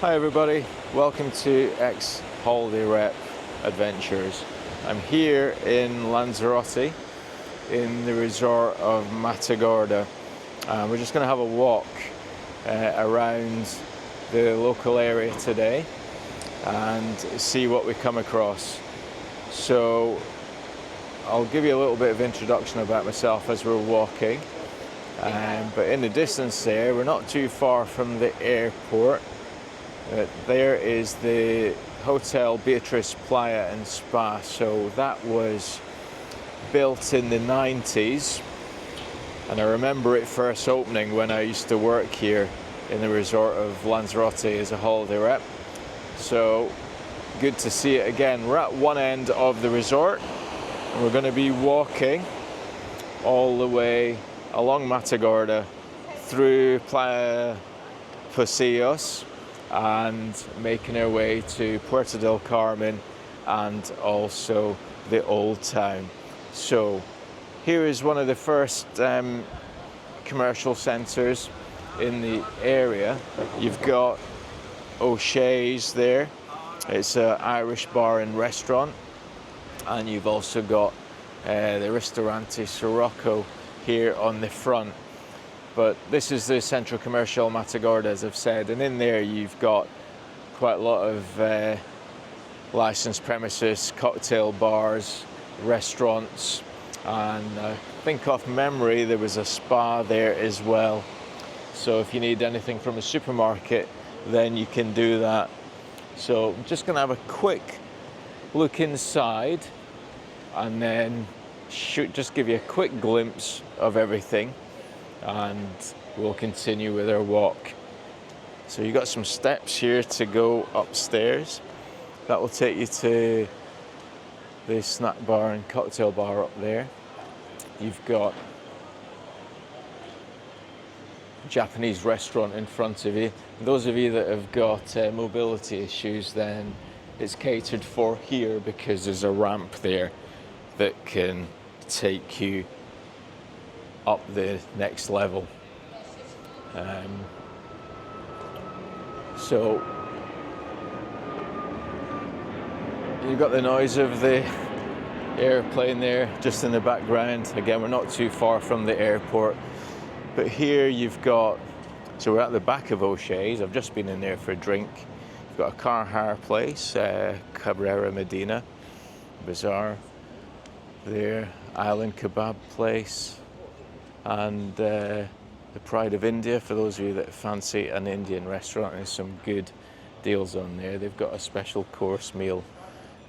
Hi everybody, welcome to X Holiday Rep Adventures. I'm here in Lanzarote in the resort of Matagorda. We're just going to have a walk around the local area today and see what we come across. So I'll give you a little bit of introduction about myself as we're walking. But in the distance there, we're not too far from the airport. There is the Hotel Beatrice Playa and Spa. So that was built in the 90s, and I remember it first opening when I used to work here in the resort of Lanzarote as a holiday rep. So good to see it again. We're at one end of the resort and we're going to be walking all the way along Matagorda through Playa Pocillos and making our way to Puerto del Carmen and also the Old Town. So here is one of the first commercial centres in the area. You've got O'Shea's there. It's an Irish bar and restaurant, and you've also got the Ristorante Sirocco here on the front. But this is the Central Commercial Matagorda, as I've said, and in there you've got quite a lot of licensed premises, cocktail bars, restaurants, and I think off memory there was a spa there as well. So if you need anything from a supermarket, then you can do that. So I'm just going to have a quick look inside and then just give you a quick glimpse of everything, and we'll continue with our walk. So you've got some steps here to go upstairs. That will take you to the snack bar and cocktail bar up there. You've got a Japanese restaurant in front of you. Those of you that have got mobility issues, then it's catered for here because there's a ramp there that can take you up the next level. So you've got the noise of the airplane there just in the background. Again, we're not too far from the airport, but here you've got, so we're at the back of O'Shea's. I've just been in there for a drink. You've got a car hire place, Cabrera Medina Bazaar there, Island Kebab place, and the Pride of India for those of you that fancy an Indian restaurant. There's some good deals on there. They've got a special course meal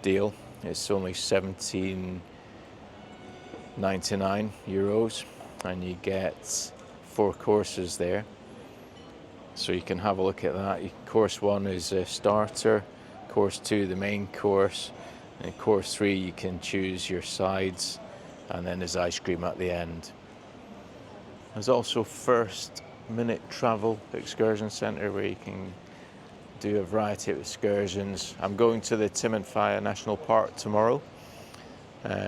deal. It's only €17.99 and you get 4 courses there. So you can have a look at that. Course 1 is a starter, course 2 the main course, and course 3 you can choose your sides, and then there's ice cream at the end. There's also First Minute Travel Excursion Centre where you can do a variety of excursions. I'm going to the Timanfaya National Park tomorrow,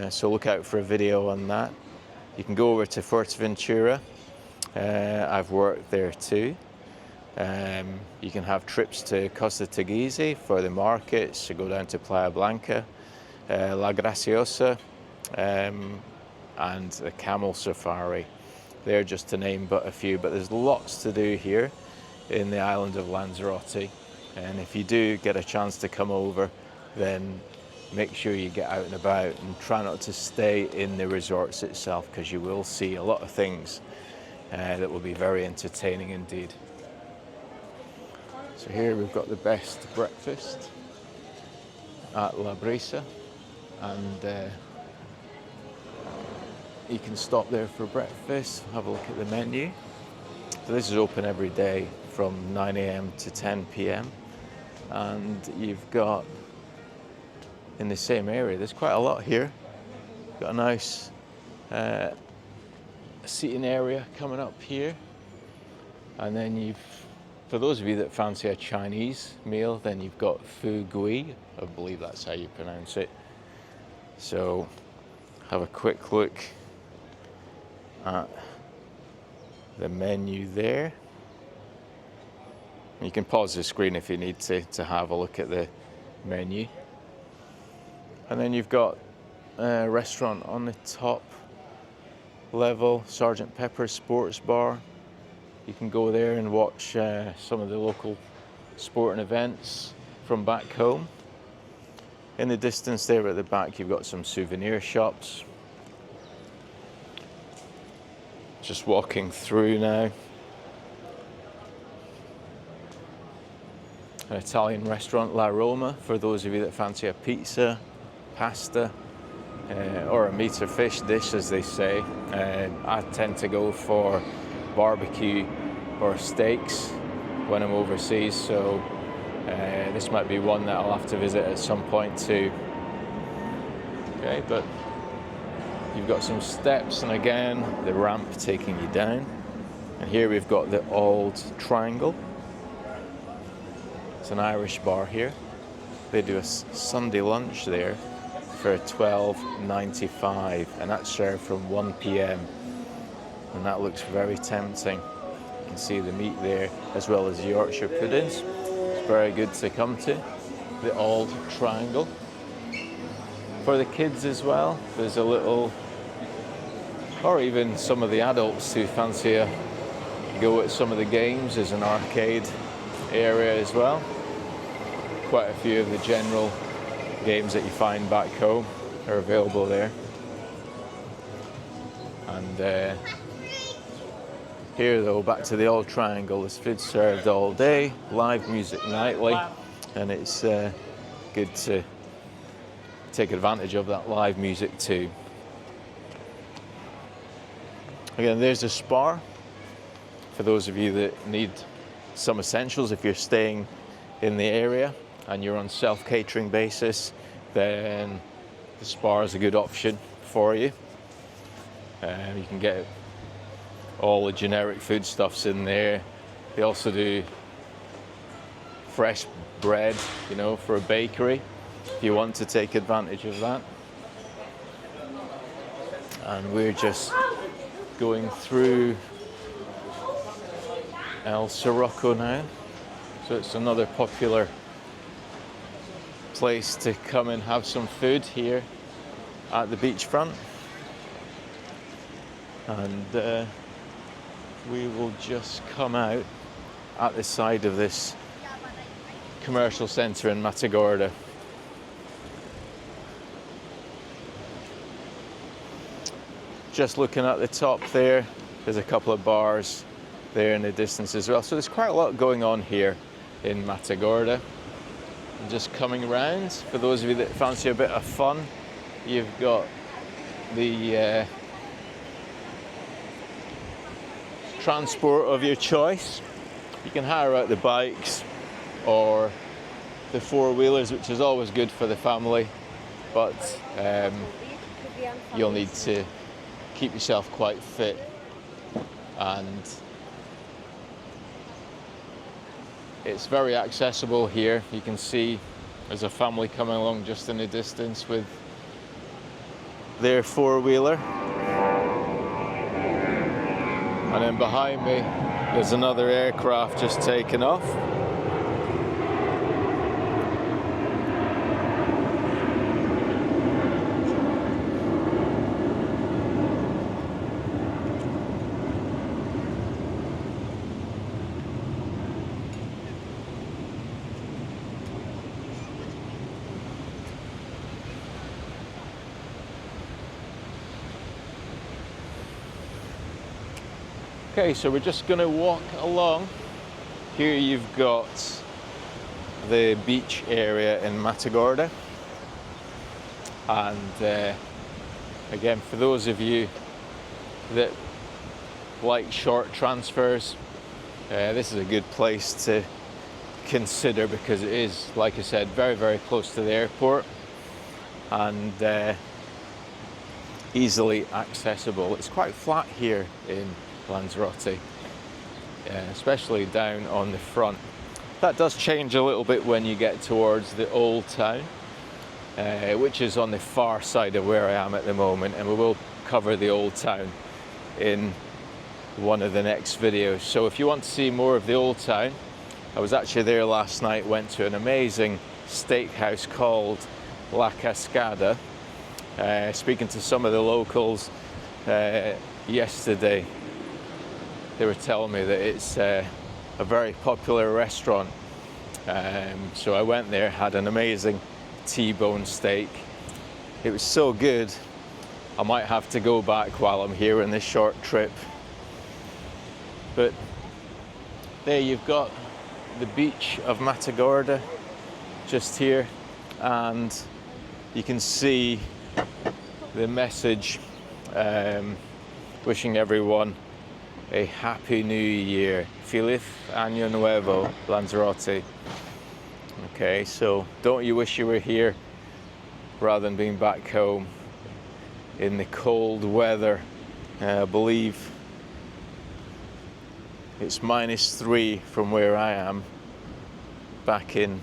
so look out for a video on that. You can go over to Fuerteventura. I've worked there too. You can have trips to Costa Teguise for the markets, to go down to Playa Blanca, La Graciosa, and the camel safari. They're just to name but a few, but there's lots to do here in the island of Lanzarote. And if you do get a chance to come over, then make sure you get out and about and try not to stay in the resorts itself, because you will see a lot of things that will be very entertaining indeed. So here we've got the best breakfast at La Brisa, and you can stop there for breakfast, have a look at the menu. So this is open every day from 9 a.m. to 10 p.m. and you've got, in the same area, there's quite a lot here. Got a nice seating area coming up here, and then for those of you that fancy a Chinese meal, then you've got Fu Gui, I believe that's how you pronounce it. So have a quick look at the menu there. You can pause the screen if you need to have a look at the menu. And then you've got a restaurant on the top level, Sergeant Pepper's Sports Bar. You can go there and watch some of the local sporting events from back home. In the distance there at the back, you've got some souvenir shops. Just walking through now. An Italian restaurant, La Roma, for those of you that fancy a pizza, pasta, or a meat or fish dish, as they say. I tend to go for barbecue or steaks when I'm overseas, so this might be one that I'll have to visit at some point too. Okay, but you've got some steps, and again the ramp taking you down. And here we've got the Old Triangle. It's an Irish bar here. They do a Sunday lunch there for $12.95, and that's served from 1 p.m. and that looks very tempting. You can see the meat there, as well as Yorkshire puddings. It's very good to come to, the Old Triangle. For the kids as well, there's a little, or even some of the adults who fancy a go at some of the games, there's an arcade area as well. Quite a few of the general games that you find back home are available there. And here though, back to the Old Triangle, there's food served all day, live music nightly, and it's good to take advantage of that live music too. Again, there's a spa for those of you that need some essentials. If you're staying in the area and you're on self-catering basis, then the spa is a good option for you. You can get all the generic foodstuffs in there. They also do fresh bread, you know, for a bakery, if you want to take advantage of that. And we're just going through El Sirocco now. So it's another popular place to come and have some food here at the beachfront. And we will just come out at the side of this commercial centre in Matagorda. Just looking at the top there, there's a couple of bars there in the distance as well. So there's quite a lot going on here in Matagorda. And just coming around, for those of you that fancy a bit of fun, you've got the transport of your choice. You can hire out the bikes or the four-wheelers, which is always good for the family, but you'll need to keep yourself quite fit. And it's very accessible here. You can see there's a family coming along just in the distance with their four-wheeler. And then behind me, there's another aircraft just taking off. Okay, so we're just going to walk along. Here you've got the beach area in Matagorda. And again, for those of you that like short transfers, this is a good place to consider, because it is, like I said, very, very close to the airport and easily accessible. It's quite flat here in Lanzarote, especially down on the front. That does change a little bit when you get towards the old town, which is on the far side of where I am at the moment, and we will cover the old town in one of the next videos. So if you want to see more of the old town, I was actually there last night, went to an amazing steakhouse called La Cascada. Speaking to some of the locals yesterday, they were telling me that it's a very popular restaurant. So I went there, had an amazing T-bone steak. It was so good, I might have to go back while I'm here on this short trip. But there you've got the beach of Matagorda just here, and you can see the message wishing everyone a happy new year. Feliz Año Nuevo, Lanzarote. Okay, so don't you wish you were here rather than being back home in the cold weather? I believe it's -3 from where I am, back in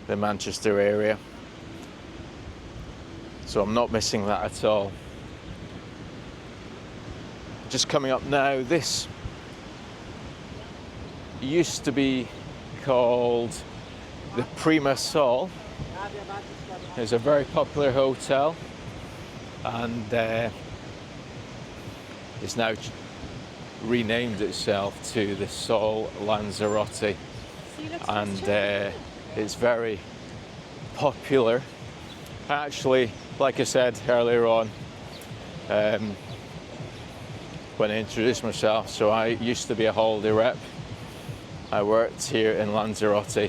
the Manchester area. So I'm not missing that at all. Just coming up now, this used to be called the Prima Sol. It's a very popular hotel, and it's now renamed itself to the Sol Lanzarote, and it's very popular. Actually, like I said earlier on, when I introduced myself, so I used to be a holiday rep. I worked here in Lanzarote,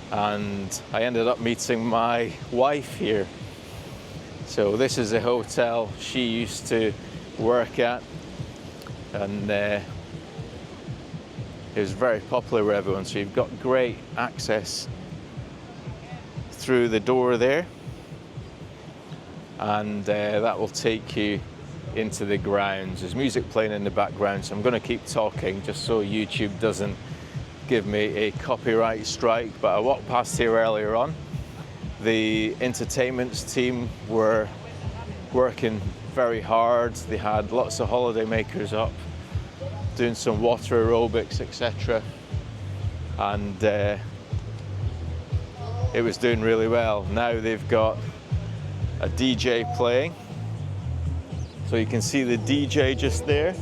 and I ended up meeting my wife here. So this is a hotel she used to work at, and it was very popular with everyone. So you've got great access through the door there, and that will take you into the grounds. There's music playing in the background, so I'm going to keep talking just so YouTube doesn't give me a copyright strike. But I walked past here earlier on. The entertainments team were working very hard. They had lots of holiday makers up doing some water aerobics, etc., and it was doing really well. Now they've got a DJ playing, so you can see the DJ just there,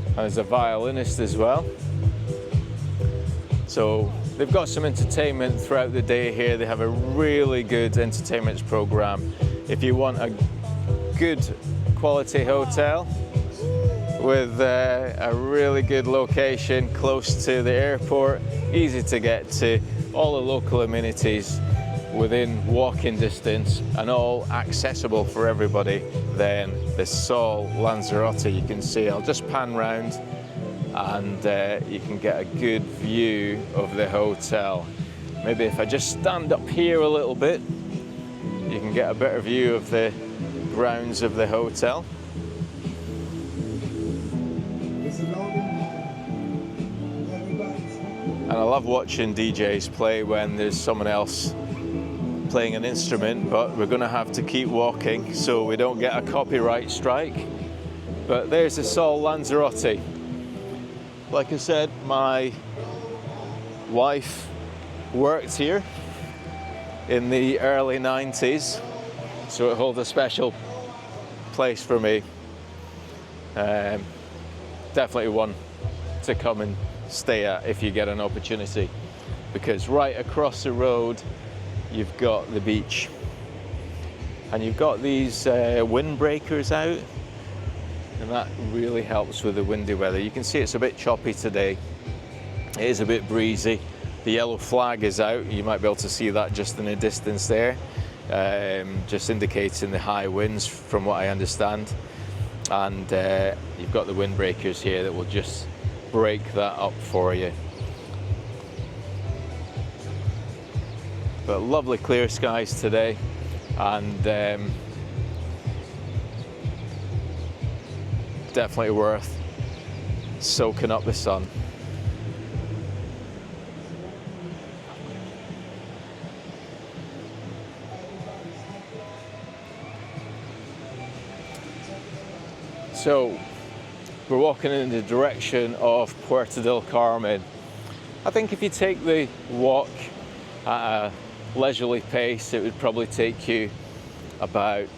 and there's a violinist as well. So they've got some entertainment throughout the day here. They have a really good entertainment program. If you want a good quality hotel with a really good location close to the airport, easy to get to, all the local amenities within walking distance and all accessible for everybody, then the Sol Lanzarote, you can see. I'll just pan round, and you can get a good view of the hotel. Maybe if I just stand up here a little bit, you can get a better view of the grounds of the hotel. And I love watching DJs play when there's someone else playing an instrument, but we're going to have to keep walking so we don't get a copyright strike. But there's the Sol Lanzarote. Like I said, my wife worked here in the early 90s, so it holds a special place for me. Definitely one to come and stay at if you get an opportunity, because right across the road you've got the beach, and you've got these windbreakers out, and that really helps with the windy weather. You can see it's a bit choppy today. It is a bit breezy. The yellow flag is out. You might be able to see that just in the distance there, just indicating the high winds from what I understand. And you've got the windbreakers here that will just break that up for you. But lovely clear skies today, and definitely worth soaking up the sun. So we're walking in the direction of Puerto del Carmen. I think if you take the walk at a leisurely pace, it would probably take you about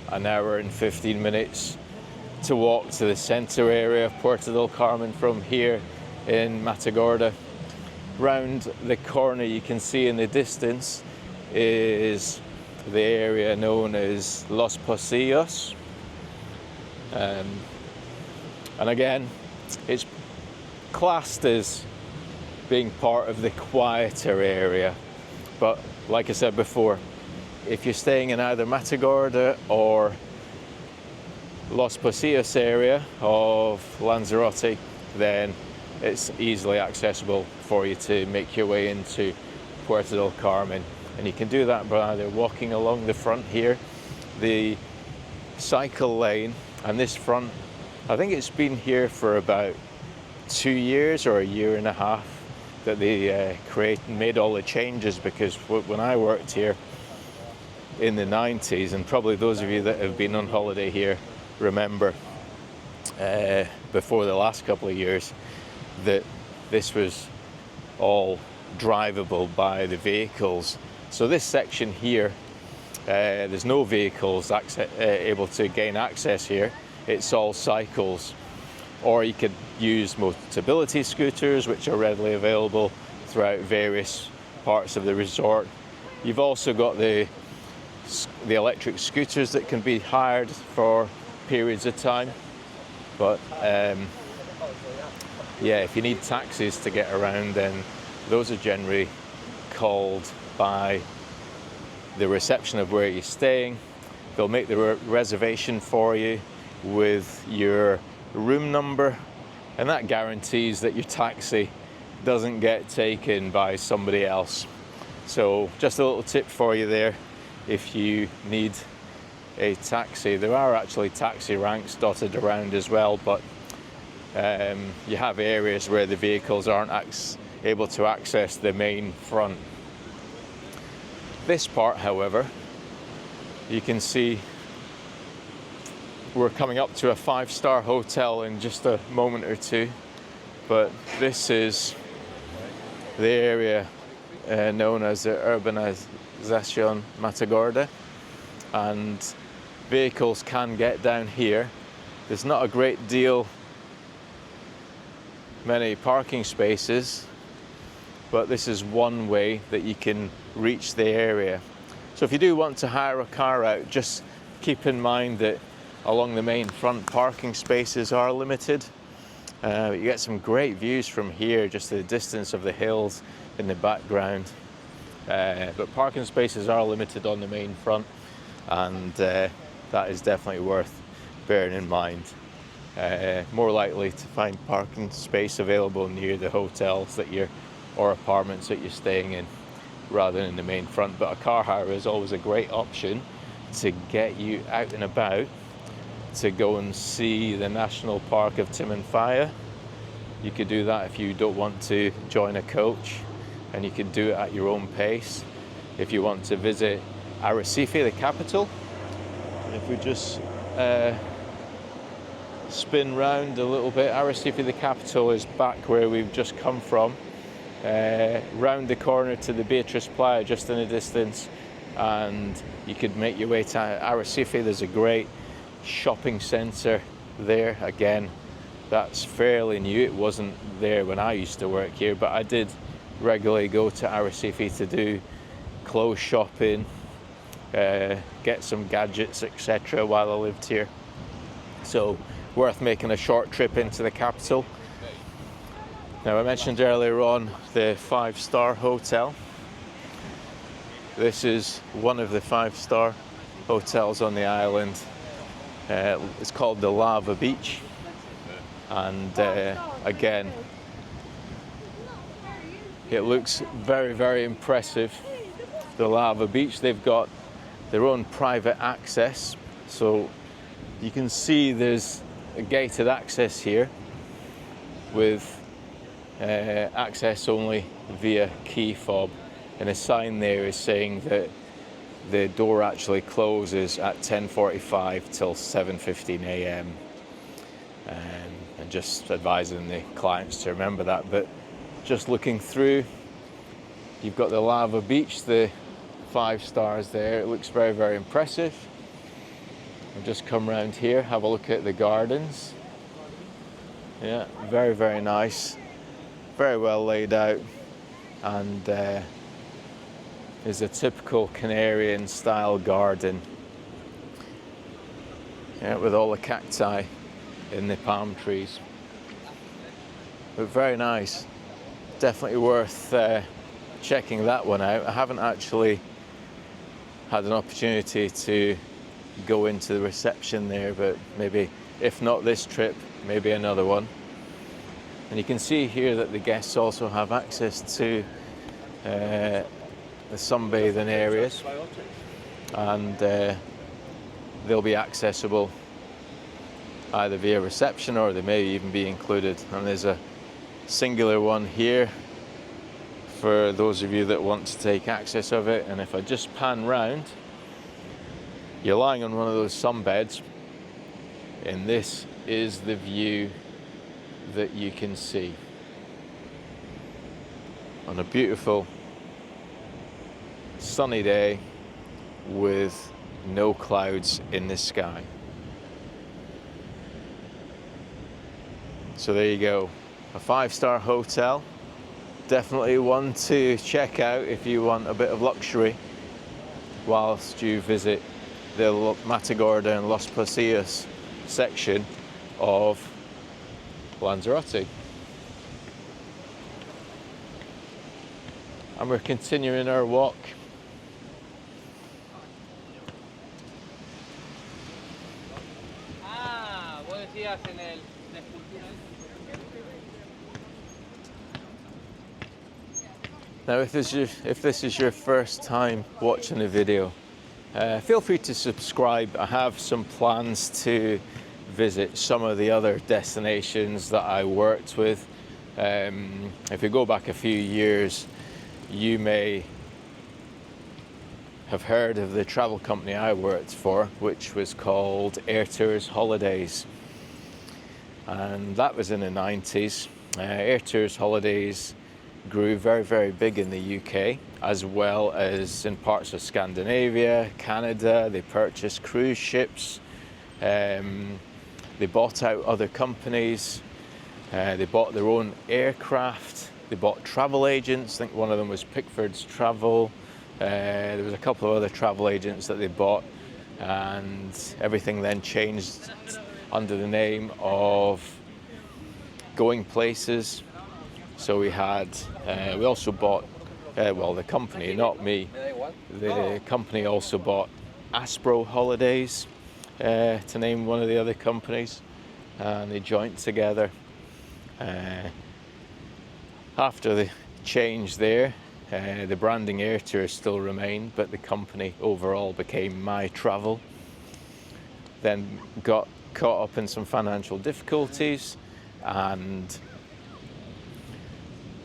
an hour and 15 minutes to walk to the center area of Puerto del Carmen from here in Matagorda. Round the corner you can see in the distance is the area known as Los Pocillos. And again, it's classed as being part of the quieter area. But like I said before, if you're staying in either Matagorda or Los Pocillos area of Lanzarote, then it's easily accessible for you to make your way into Puerto del Carmen. And you can do that by either walking along the front here, the cycle lane, and this front, I think it's been here for about 2 years or a year and a half that they made all the changes, because when I worked here in the 90s, and probably those of you that have been on holiday here remember before the last couple of years that this was all drivable by the vehicles. So this section here, there's no vehicles able to gain access here. It's all cycles, or you could use mobility scooters, which are readily available throughout various parts of the resort. You've also got the electric scooters that can be hired for periods of time. But yeah, if you need taxis to get around, then those are generally called by the reception of where you're staying. They'll make the reservation for you with your room number, and that guarantees that your taxi doesn't get taken by somebody else. So just a little tip for you there. If you need a taxi, there are actually taxi ranks dotted around as well, but you have areas where the vehicles aren't able to access the main front. This part, however, you can see we're coming up to a 5-star hotel in just a moment or two, but this is the area known as the Urbanización Matagorda, and vehicles can get down here. There's not a great many parking spaces, but this is one way that you can reach the area. So if you do want to hire a car out, just keep in mind that along the main front, parking spaces are limited. You get some great views from here, just the distance of the hills in the background. But parking spaces are limited on the main front, and that is definitely worth bearing in mind. More likely to find parking space available near the hotels or apartments that you're staying in, rather than in the main front. But a car hire is always a great option to get you out and about, to go and see the National Park of Timanfaya. You could do that if you don't want to join a coach, and you can do it at your own pace. If you want to visit Arrecife, the capital, if we just spin round a little bit, Arrecife, the capital, is back where we've just come from. Round the corner to the Beatrice Playa, just in the distance, and you could make your way to Arrecife. There's a great shopping centre there. Again, that's fairly new. It wasn't there when I used to work here, but I did regularly go to Arrecife to do clothes shopping, get some gadgets, etc. while I lived here. So worth making a short trip into the capital. Now, I mentioned earlier on the 5-star hotel. This is one of the 5-star hotels on the island. It's called the Lava Beach, and again, it looks very, very impressive. The Lava Beach, they've got their own private access, so you can see there's a gated access here with access only via key fob, and a sign there is saying that the door actually closes at 10:45 till 7:15 a.m. and just advising the clients to remember that. But just looking through, you've got the lava beach, the 5 stars there. It looks very, very impressive. I'll just come around here, have a look at the gardens. Yeah, very, very nice. Very well laid out, and is a typical Canarian style garden. Yeah, with all the cacti in the palm trees. But very nice. Definitely worth checking that one out. I haven't actually had an opportunity to go into the reception there, but maybe, if not this trip, maybe another one. And you can see here that the guests also have access to the sunbathing areas, and they'll be accessible either via reception or they may even be included. And there's a singular one here for those of you that want to take access of it. And if I just pan round, you're lying on one of those sunbeds, and this is the view that you can see on a beautiful sunny day with no clouds in the sky. So there you go, a 5-star hotel. Definitely one to check out if you want a bit of luxury whilst you visit the Matagorda and Los Pocillos section of Lanzarote. And we're continuing our walk. Now, if this is your first time watching a video, feel free to subscribe. I have some plans to visit some of the other destinations that I worked with. If you go back a few years, you may have heard of the travel company I worked for, which was called Airtours Holidays. And that was in the 90s. Airtours Holidays grew very, very big in the UK, as well as in parts of Scandinavia, Canada. They purchased cruise ships. They bought out other companies. They bought their own aircraft. They bought travel agents. I think one of them was Pickford's Travel. There was a couple of other travel agents that they bought, and everything then changed under the name of Going Places. So we also bought, the company, not me, the company also bought Airtours Holidays, to name one of the other companies, and they joined together. After the change there, the branding Airtours still remained, but the company overall became My Travel. Then got caught up in some financial difficulties and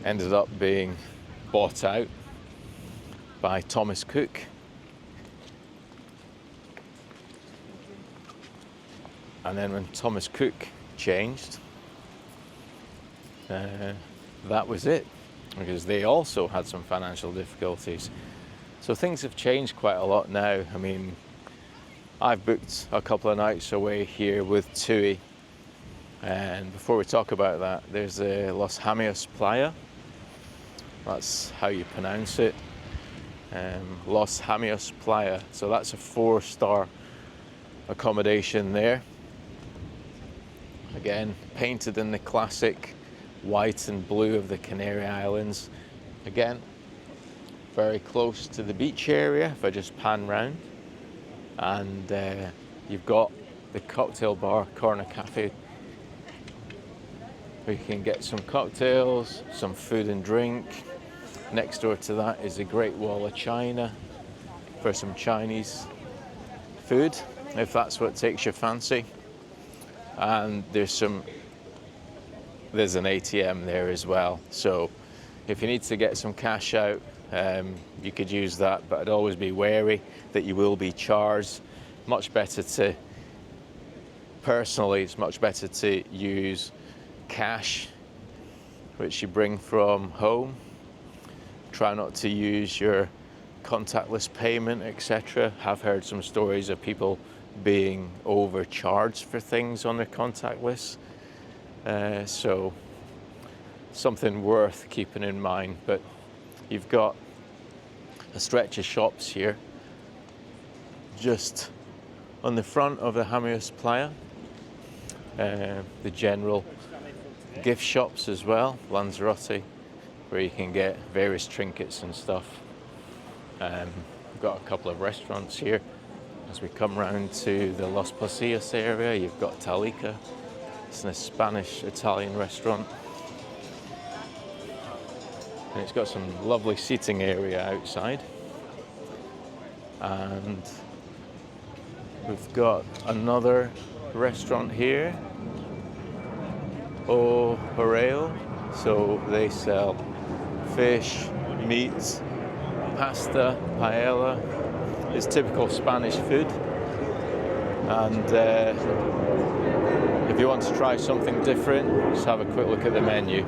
ended up being bought out by Thomas Cook. And then when Thomas Cook changed, that was it, because they also had some financial difficulties. So things have changed quite a lot now. I mean, I've booked a couple of nights away here with TUI, and before we talk about that, there's the Los Hamios Playa. That's how you pronounce it, Los Hamios Playa. So that's a 4-star accommodation there. Again, painted in the classic white and blue of the Canary Islands. Again, very close to the beach area, if I just pan round. And you've got the cocktail bar, Corner Cafe, where you can get some cocktails, some food and drink. Next door to that is the Great Wall of China for some Chinese food, if that's what takes your fancy. And there's an ATM there as well. So if you need to get some cash out, you could use that, but I'd always be wary that you will be charged. Personally, it's much better to use cash which you bring from home. Try not to use your contactless payment, etc. Have heard some stories of people being overcharged for things on their contactless. So something worth keeping in mind. But you've got a stretch of shops here just on the front of the Hamius Playa. The general gift shops as well, Lanzarote, where you can get various trinkets and stuff. We've got a couple of restaurants here. As we come round to the Los Pocillos area, you've got Talica. It's a Spanish-Italian restaurant. And it's got some lovely seating area outside. And we've got another restaurant here, unforgettable. So they sell fish, meat, pasta, paella. It's typical Spanish food. And if you want to try something different, just have a quick look at the menu.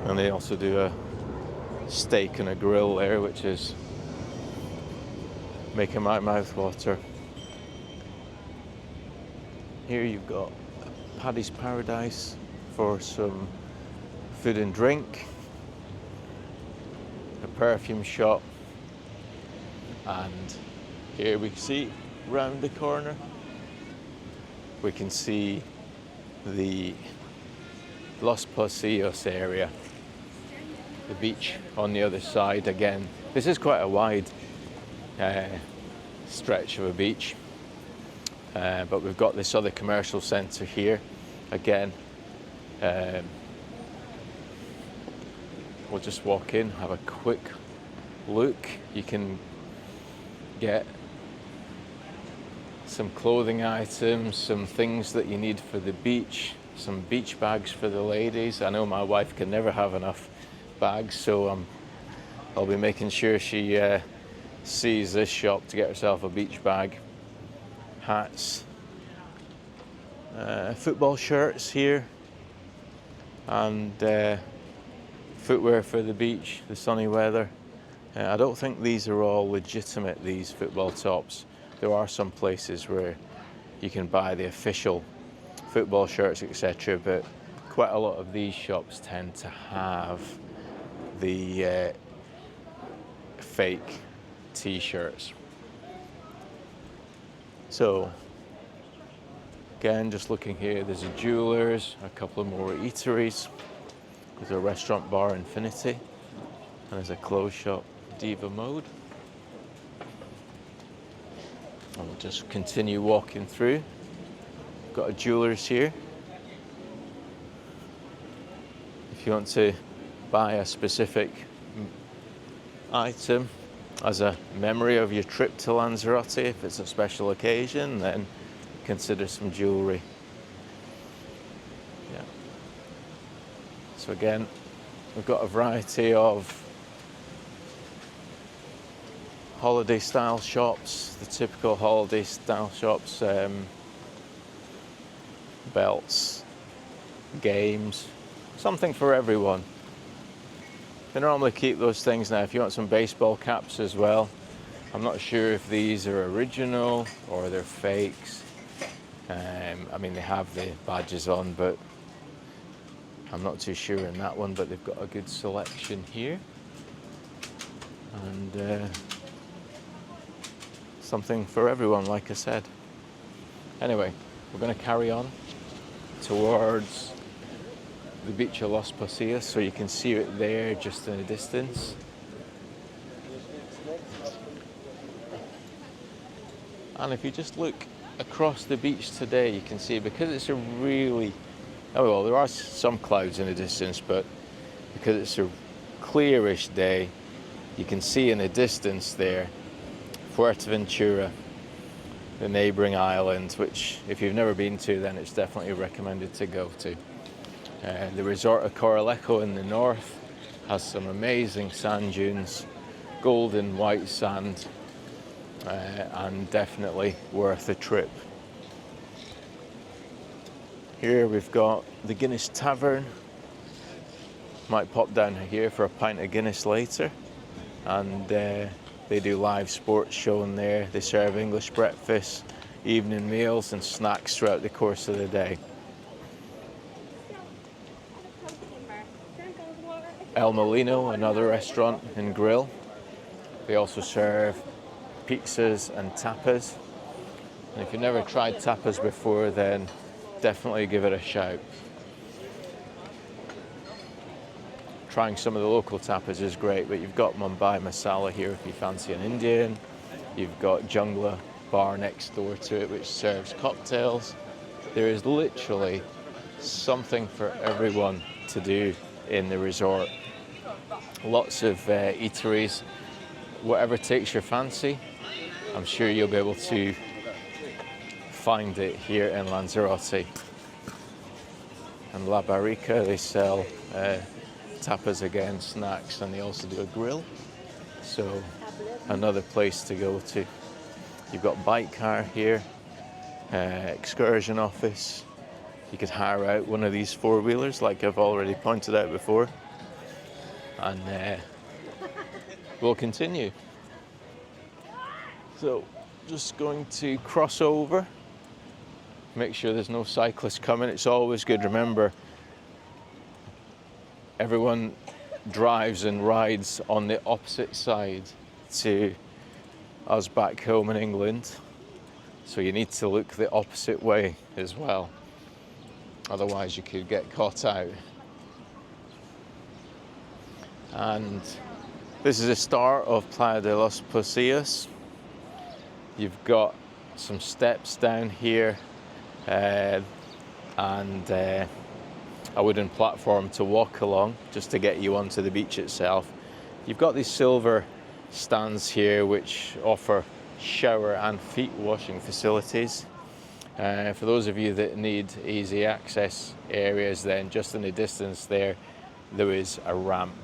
And they also do a steak and a grill there, which is making my mouth water. Here you've got Paddy's Paradise for some food and drink, a perfume shop, and here we see round the corner we can see the Los Pocillos area, the beach on the other side. Again, this is quite a wide stretch of a beach, but we've got this other commercial centre here. Again, we'll just walk in, have a quick look. You can get some clothing items, some things that you need for the beach, some beach bags for the ladies. I know my wife can never have enough bags, so I'll be making sure she sees this shop to get herself a beach bag. Hats, football shirts here, and footwear for the beach, the sunny weather. I don't think these are all legitimate, these football tops. There are some places where you can buy the official football shirts, etc., but quite a lot of these shops tend to have the fake t-shirts. So again, just looking here, there's a jeweller's, a couple of more eateries. There's a restaurant bar, Infinity, and there's a clothes shop, Diva Mode. And we'll just continue walking through. Got a jeweller's here. If you want to buy a specific item as a memory of your trip to Lanzarote, if it's a special occasion, then consider some jewellery. Yeah. So again, we've got a variety of holiday style shops, the typical holiday style shops, belts, games, something for everyone. They normally keep those things now. If you want some baseball caps as well, I'm not sure if these are original or they're fakes. I mean, they have the badges on, but I'm not too sure in that one, but they've got a good selection here. And something for everyone, like I said. Anyway, we're going to carry on towards the beach of Los Pocillos, so you can see it there just in the distance. And if you just look across the beach today, you can see, because it's a really, oh well, there are some clouds in the distance, but because it's a clearish day, you can see in the distance there Fuerteventura, the neighbouring island, which if you've never been to, then it's definitely recommended to go to. The resort of Coralejo in the north has some amazing sand dunes, golden white sand, and definitely worth a trip. Here we've got the Guinness Tavern. Might pop down here for a pint of Guinness later. And they do live sports showing there. They serve English breakfast, evening meals and snacks throughout the course of the day. El Molino, another restaurant and grill. They also serve pizzas and tapas. And if you've never tried tapas before, then definitely give it a shout. Trying some of the local tapas is great, but you've got Mumbai Masala here if you fancy an Indian. You've got Jungla bar next door to it, which serves cocktails. There is literally something for everyone to do in the resort. Lots of eateries, whatever takes your fancy. I'm sure you'll be able to find it here in Lanzarote. And La Barrica, they sell tapas again, snacks, and they also do a grill. So another place to go to. You've got bike car here, excursion office. You could hire out one of these four-wheelers like I've already pointed out before. And we'll continue. So just going to cross over. Make sure there's no cyclists coming. It's always good. Remember, everyone drives and rides on the opposite side to us back home in England. So you need to look the opposite way as well. Otherwise you could get caught out. And this is the start of Playa de los Pocillos. You've got some steps down here and a wooden platform to walk along just to get you onto the beach itself. You've got these silver stands here which offer shower and feet washing facilities. For those of you that need easy access areas, then just in the distance there is a ramp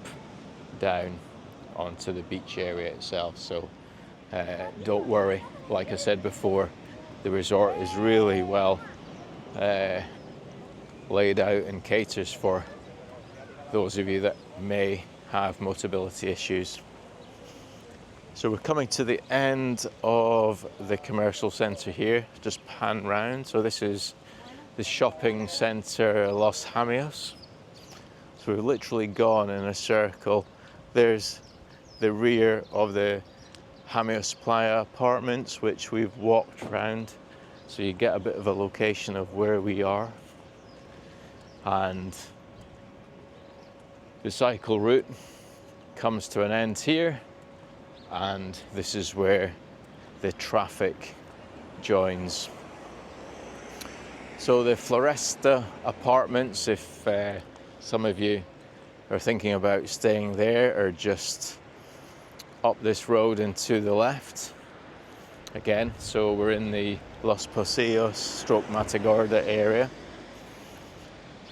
down onto the beach area itself. So don't worry, like I said before, the resort is really well laid out and caters for those of you that may have mobility issues. So we're coming to the end of the commercial centre here, just pan round. So this is the shopping centre Los Hamios. So we've literally gone in a circle. There's the rear of the Hamios Playa apartments, which we've walked around. So you get a bit of a location of where we are. And the cycle route comes to an end here. And this is where the traffic joins. So the Floresta apartments, if some of you are thinking about staying there, are just up this road and to the left. Again, so we're in the Los Pocillos / Matagorda area.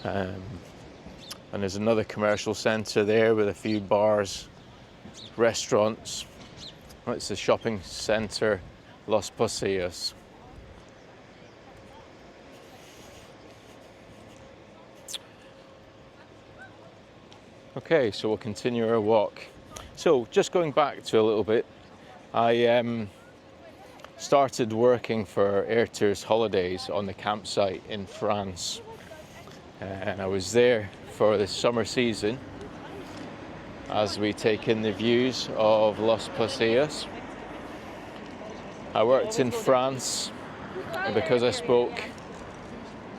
And there's another commercial centre there with a few bars, restaurants. Well, it's the shopping centre Los Pocillos. Okay, so we'll continue our walk. So just going back to a little bit, I started working for Airtours Holidays on the campsite in France. And I was there for the summer season as we take in the views of Los Pocillos. I worked in France, and because I spoke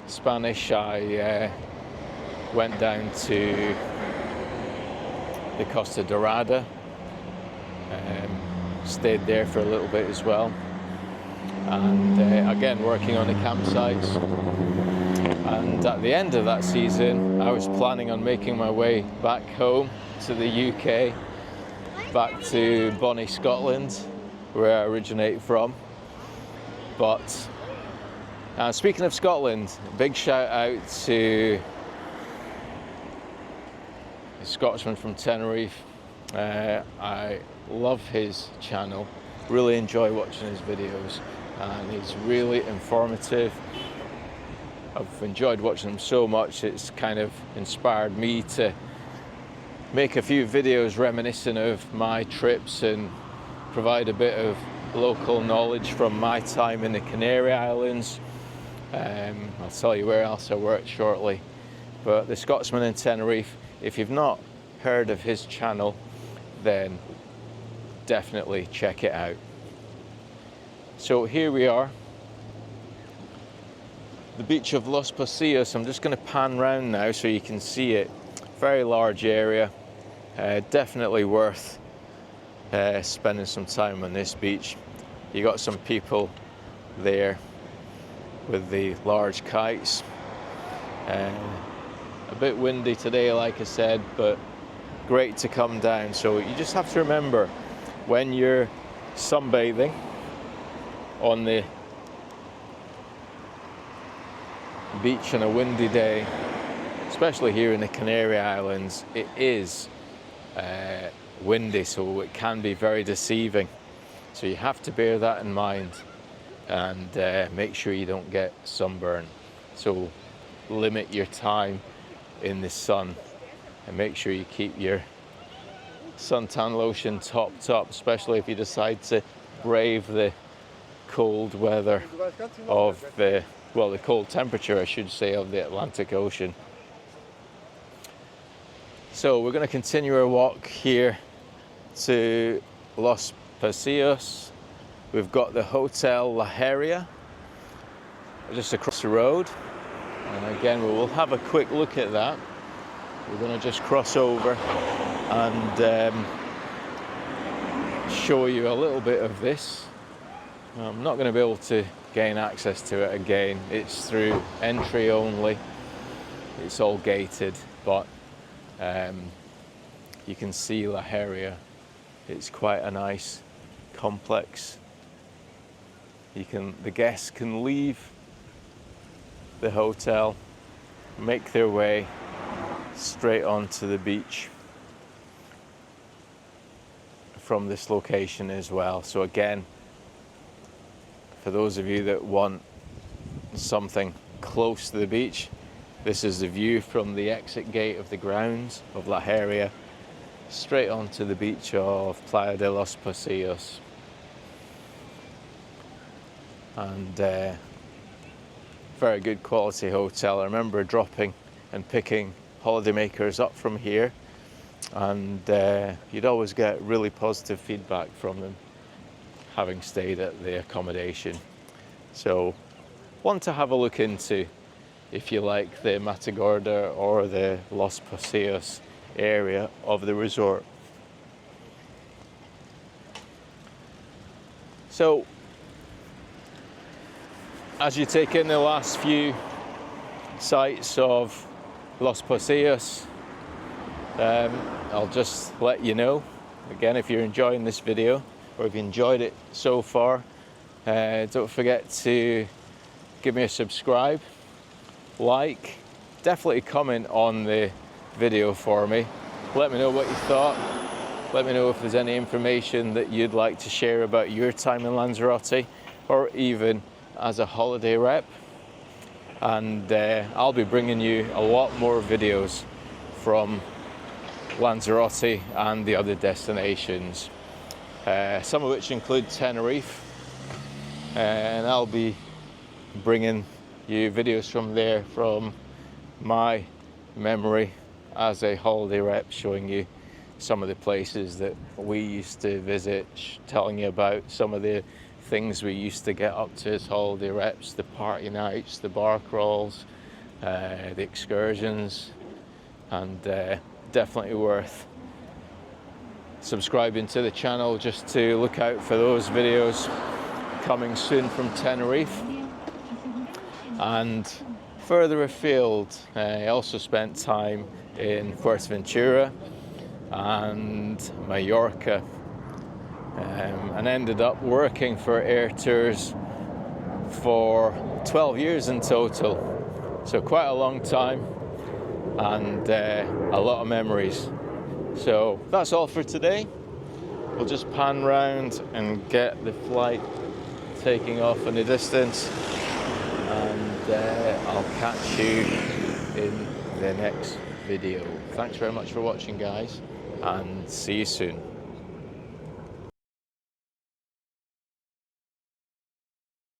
Spanish, I went down to the Costa Dorada, stayed there for a little bit as well, and again working on the campsites. And at the end of that season, I was planning on making my way back home to the UK, back to Bonnie, Scotland, where I originate from. But speaking of Scotland, big shout out to a Scotsman from Tenerife. I love his channel, really enjoy watching his videos, and he's really informative. I've enjoyed watching him so much, it's kind of inspired me to make a few videos reminiscent of my trips and provide a bit of local knowledge from my time in the Canary Islands. I'll tell you where else I worked shortly. But the Scotsman in Tenerife, if you've not heard of his channel, then definitely check it out. So here we are, the beach of Los Pocillos. I'm just going to pan round now so you can see it. Very large area, definitely worth spending some time on this beach. You got some people there with the large kites. A bit windy today, like I said, but great to come down. So you just have to remember, when you're sunbathing on the beach on a windy day, especially here in the Canary Islands, it is windy, so it can be very deceiving. So you have to bear that in mind and make sure you don't get sunburn. So limit your time in the sun and make sure you keep your suntan lotion topped up, especially if you decide to brave the cold weather of the cold temperature, I should say, of the Atlantic Ocean. So we're going to continue our walk here to Los Pocillos. We've got the Hotel La Heria just across the road, and again we will have a quick look at that. We're going to just cross over and show you a little bit of this. I'm not going to be able to gain access to it again. It's through entry only. It's all gated, but you can see La Heria. It's quite a nice complex. The guests can leave the hotel, make their way straight onto the beach from this location as well. So again, for those of you that want something close to the beach, this is the view from the exit gate of the grounds of La Heria, straight onto the beach of Playa de los Pocillos. And very good quality hotel. I remember dropping and picking holidaymakers up from here, and you'd always get really positive feedback from them having stayed at the accommodation. So one to have a look into if you like the Matagorda or the Los Pocillos area of the resort. So as you take in the last few sites of Los Pocillos, I'll just let you know again, if you're enjoying this video or if you enjoyed it so far, don't forget to give me a subscribe, like, definitely comment on the video for me. Let me know what you thought. Let me know if there's any information that you'd like to share about your time in Lanzarote, or even as a holiday rep. And I'll be bringing you a lot more videos from Lanzarote and the other destinations, some of which include Tenerife, and I'll be bringing you videos from there from my memory as a holiday rep, showing you some of the places that we used to visit, telling you about some of the things we used to get up to as holiday reps, the party nights, the bar crawls, the excursions, and definitely worth subscribing to the channel just to look out for those videos coming soon from Tenerife. And further afield, I also spent time in Fuerteventura and Mallorca, and ended up working for Airtours for 12 years in total. So quite a long time and a lot of memories. So that's all for today. we'll just pan round and get the flight taking off in the distance, and I'll catch you in the next video. Thanks very much for watching, guys, and see you soon.